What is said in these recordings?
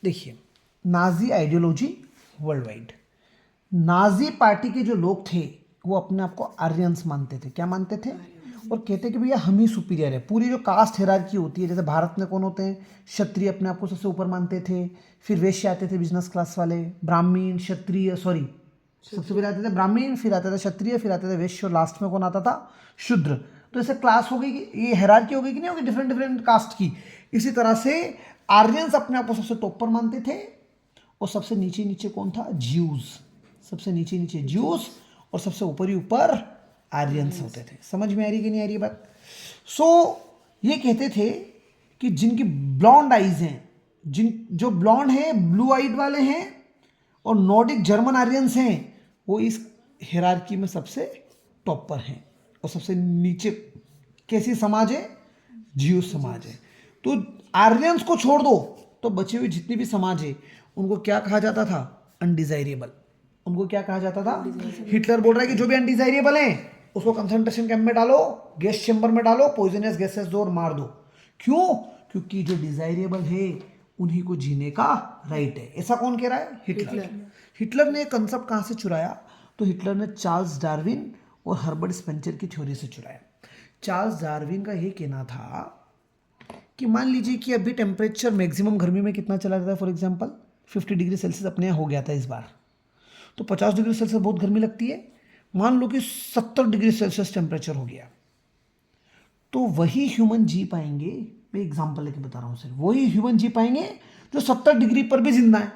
देखिए, Nazi ideology world wide, Nazi party के जो लोग थे वो अपने आप को आर्यंस मानते थे। क्या मानते थे? और कहते कि भैया हम ही सुपीरियर है। पूरी जो कास्ट हिरार्की होती है, जैसे भारत में कौन होते हैं? क्षत्रिय अपने आप को सबसे ऊपर मानते थे, फिर वैश्य आते थे बिजनेस क्लास वाले, ब्राह्मण क्षत्रिय, सॉरी सबसे पहले आते थे ब्राह्मण, फिर आते थे क्षत्रिय, फिर आते थे वैश्य, और लास्ट में कौन आता था? शूद्र। तो ऐसे क्लास हो गई कि ये हिरार्की हो गई कि नहीं होगी डिफरेंट डिफरेंट कास्ट की। इसी तरह से आर्यंस अपने आप को सबसे टॉप पर मानते थे, और सबसे नीचे नीचे कौन था? ज्यूज। सबसे नीचे नीचे ज्यूज और सबसे ऊपर ही ऊपर आर्यंस होते थे। समझ में आ रही कि नहीं आ रही बात? सो ये कहते थे कि जिनकी ब्लॉन्ड आइज हैं, जो ब्लॉन्ड हैं, ब्लू आइड वाले हैं और नॉर्डिक जर्मन आर्यंस हैं, वो इस हिरार्की में सबसे टॉप पर हैं। और सबसे नीचे कैसी समाज है? ज्यू समाज है। तो आर्यंस को छोड़ दो तो बचे हुए जितनी भी समाज है उनको क्या कहा जाता था? अनडिजायरेबल। उनको क्या कहा जाता था? हिटलर बोल रहा है कि जो भी अनडिजायरेबल है उसको कंसंट्रेशन कैंप में डालो, गैस चेंबर में डालो, पॉइजनस गैसेस दो और मार दो। क्यों? क्योंकि जो डिजायरेबल है उन्हीं को जीने का राइट है। ऐसा कौन कह रहा है? हिटलर। हिटलर ने कंसेप्ट कहां से चुराया? तो हिटलर ने चार्ल्स डार्विन और हर्बर्ट स्पेंसर की थ्योरी से चुराया। चार्ल्स डार्विन का यह कहना था कि मान लीजिए कि अभी टेम्परेचर मैक्सिमम गर्मी में कितना चला जाता है, फॉर एग्जांपल 50 डिग्री सेल्सियस अपने यहाँ हो गया था इस बार, तो 50 डिग्री सेल्सियस बहुत गर्मी लगती है। मान लो कि 70 डिग्री सेल्सियस टेम्परेचर हो गया, तो वही ह्यूमन जी पाएंगे, मैं एग्जांपल लेके बता रहा हूँ सर, वही ह्यूमन जी पाएंगे जो 70 डिग्री पर भी जिंदा है।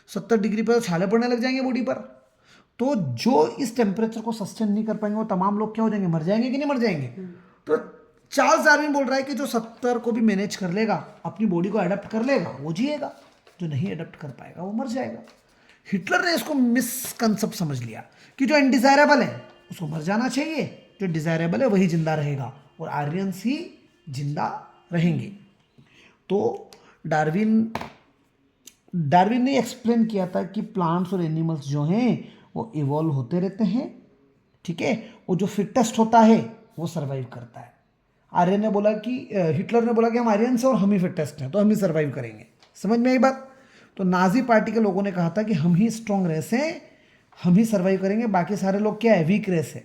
70 डिग्री पर छाले पड़ने लग जाएंगे बॉडी पर। तो जो इस टेम्परेचर को सस्टेन नहीं कर पाएंगे वो तमाम लोग क्या हो जाएंगे? मर जाएंगे कि नहीं मर जाएंगे? तो चार्ल्स डार्विन बोल रहा है कि जो 70 को भी मैनेज कर लेगा, अपनी बॉडी को अडेप्ट कर लेगा, वो जिएगा। जो नहीं अडेप्ट कर पाएगा वो मर जाएगा। हिटलर ने इसको मिसकंसेप्ट समझ लिया कि जो अनडिजायरेबल है उसको मर जाना चाहिए, जो डिजायरेबल है वही जिंदा रहेगा, और आर्यंस ही जिंदा रहेंगे। तो डार्विन ने एक्सप्लेन किया था कि प्लांट्स और एनिमल्स जो हैं वो इवॉल्व होते रहते हैं, ठीक है, और जो फिटेस्ट होता है वो सरवाइव करता है। आर्यन ने बोला कि हिटलर ने बोला कि हम आर्यंस हैं और हम ही फिटेस्ट हैं, तो हम ही सरवाइव करेंगे। समझ में आई बात? तो नाजी पार्टी के लोगों ने कहा था कि हम ही स्ट्रॉन्ग रेस हैं, हम ही सर्वाइव करेंगे, बाकी सारे लोग क्या है? वीक रेस है,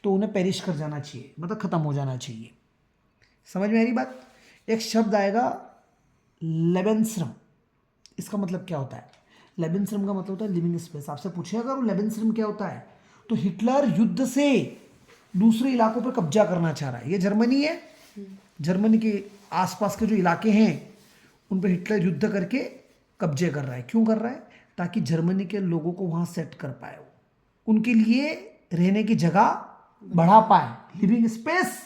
तो उन्हें पेरिश कर जाना चाहिए, मतलब खत्म हो जाना चाहिए। समझ में आ रही बात? एक शब्द आएगा लेबेंसरम। इसका मतलब क्या होता है? लेबेंसरम का मतलब होता है लिविंग स्पेस। आपसे पूछेगा अगर लेबेंसरम क्या होता है, तो हिटलर युद्ध से दूसरे इलाकों पर कब्जा करना चाह रहा है। ये जर्मनी है, जर्मनी के आसपास के जो इलाके हैं उन पर हिटलर युद्ध करके कब्जे कर रहा है। क्यों कर रहा है? ताकि जर्मनी के लोगों को वहां सेट कर पाए, उनके लिए रहने की जगह बढ़ा पाए, लिविंग स्पेस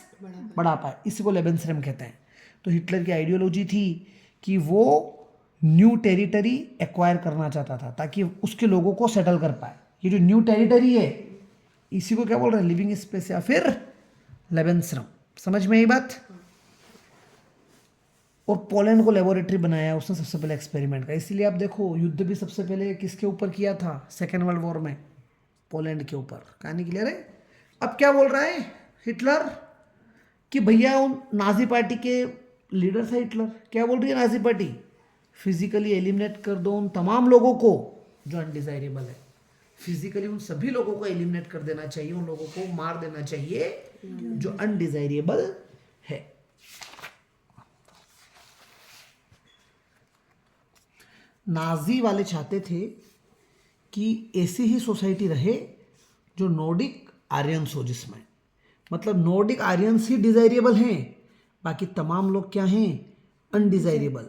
बढ़ा पाए। इसी को लेबेंसरम कहते हैं। तो हिटलर की आइडियोलॉजी थी कि वो न्यू टेरिटरी एक्वायर करना चाहता था ताकि उसके लोगों को सेटल कर पाए। ये जो न्यू टेरिटरी है इसी को क्या बोल रहे हैं? लिविंग स्पेस या फिर लेबेंसरम। समझ में आई बात? और पोलैंड को लेबोरेटरी बनाया उसने सबसे पहले एक्सपेरिमेंट का। इसीलिए आप देखो युद्ध भी सबसे पहले किसके ऊपर किया था सेकेंड वर्ल्ड वॉर में? पोलैंड के ऊपर। कहानी क्लियर है? अब क्या बोल रहा है हिटलर कि भैया उन नाजी पार्टी के लीडर थे हिटलर, क्या बोल रही है नाजी पार्टी? फिजिकली एलिमिनेट कर दो उन तमाम लोगों को जो अनडिजायरेबल है। फिजिकली उन सभी लोगों को एलिमिनेट कर देना चाहिए, उन लोगों को मार देना चाहिए जो अनडिजायरेबल है। नाजी वाले चाहते थे कि ऐसी ही सोसाइटी रहे जो नॉर्डिक आर्यंस हो, जिसमें मतलब नॉर्डिक आर्यंस ही डिजायरेबल हैं, बाकी तमाम लोग क्या हैं? अनडिजायरेबल।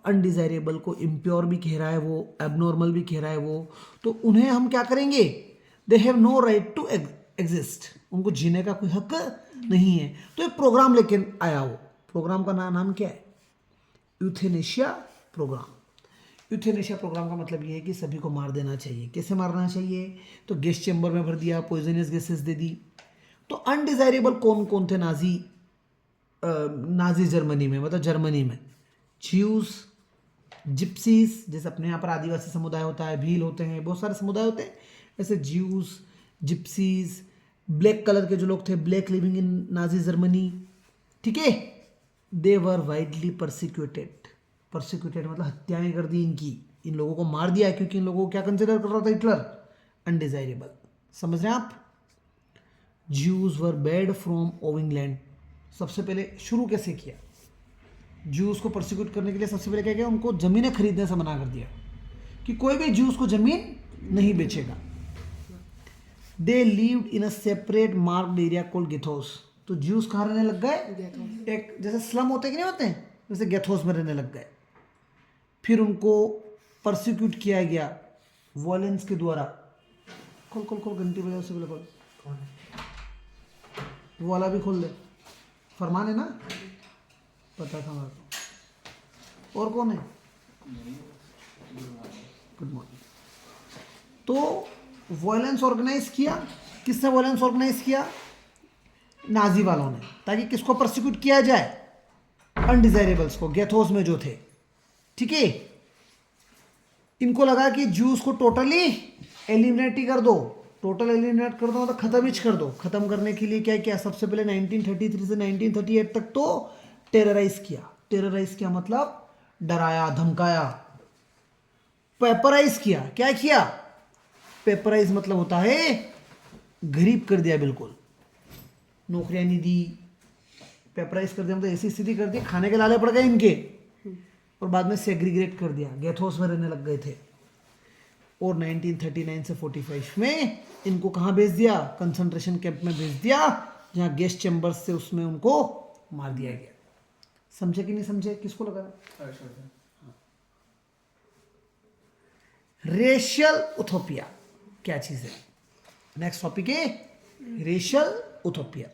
अनडिजायरेबल को इम्प्योर भी कह रहा है वो, एबनॉर्मल भी कह रहा है वो। तो उन्हें हम क्या करेंगे? They have no right to exist, उनको जीने का कोई हक नहीं है। तो एक प्रोग्राम लेके आया वो। प्रोग्राम का नाम क्या है? Euthanasia programme. यूथेनेशिया प्रोग्राम का मतलब ये है कि सभी को मार देना चाहिए। कैसे मारना चाहिए? तो गैस चेंबर में भर दिया, पॉइजनस गैसेस दे दी। तो अनडिजायरेबल कौन कौन थे नाजी जर्मनी में, मतलब जर्मनी में? ज्यूज, जिप्सीज, जैसे अपने यहाँ पर आदिवासी समुदाय होता है, भील होते हैं, बहुत सारे समुदाय होते हैं, ऐसे ज्यूज, जिप्सीज, ब्लैक कलर के जो लोग थे, black living in Nazi Germany, ठीक है, दे वर वाइडली परसिक्यूटेड। परसिक्यूटेड मतलब हत्याएं कर दी इनकी, इन लोगों को मार दिया क्योंकि इन लोगों को क्या कंसिडर कर रहा था हिटलर, अनडिजायरेबल। समझ रहे हैं आप? Jews were bed from owing land, सबसे पहले शुरू कैसे किया, ज्यूज को परसिक्यूट करने के लिए सबसे पहले क्या किया, उनको जमीनें खरीदने से मना कर दिया कि कोई भी ज्यूज को जमीन नहीं बेचेगा। They lived in a separate marked area called ghettos, तो ज्यूज कहाँ रहने लग गए, एक जैसे स्लम होते कि नहीं होते हैं वैसे गेथोस में रहने लग गए। फिर उनको परसिक्यूट किया गया वॉयलेंस के द्वारा। खोल खोल खोल, घंटी बजाओ से पहले खोल, वो वाला भी खोल दे, फरमान है ना, पता था मेरे को। और कौन है, गुड मॉर्निंग। तो वॉयलेंस ऑर्गेनाइज किया, किसने वॉयलेंस ऑर्गेनाइज किया, नाजी वालों ने, ताकि किसको परसिक्यूट किया जाए, अनडिजायरेबल्स को, गेथोस में जो थे। ठीक है, इनको लगा कि ज्यूस को टोटली एलिमिनेट ही कर दो, टोटल एलिमिनेट कर दो मतलब खत्म ही कर दो। खत्म करने के लिए क्या किया, सबसे पहले 1933 से 1938 तक तो टेरराइज किया। टेरराइज किया मतलब डराया धमकाया। पेपराइज किया, क्या किया, पेपराइज मतलब होता है गरीब कर दिया, बिल्कुल नौकरियां नहीं दी। पेपराइज कर दिया मतलब ऐसी स्थिति कर दी, खाने के लाले पड़ गए इनके, और बाद में सेग्रीगेट कर दिया, गेथोस में रहने लग गए थे। और 1939 से 45 में इनको कहाँ भेज दिया, कंसंट्रेशन कैंप में भेज दिया, जहाँ गैस चैम्बर्स से उसमें उनको मार दिया गया। समझे कि नहीं समझे, किसको लगा? रेशियल उथोपिया क्या चीज है, नेक्स्ट टॉपिक है रेशियल उथोपिया।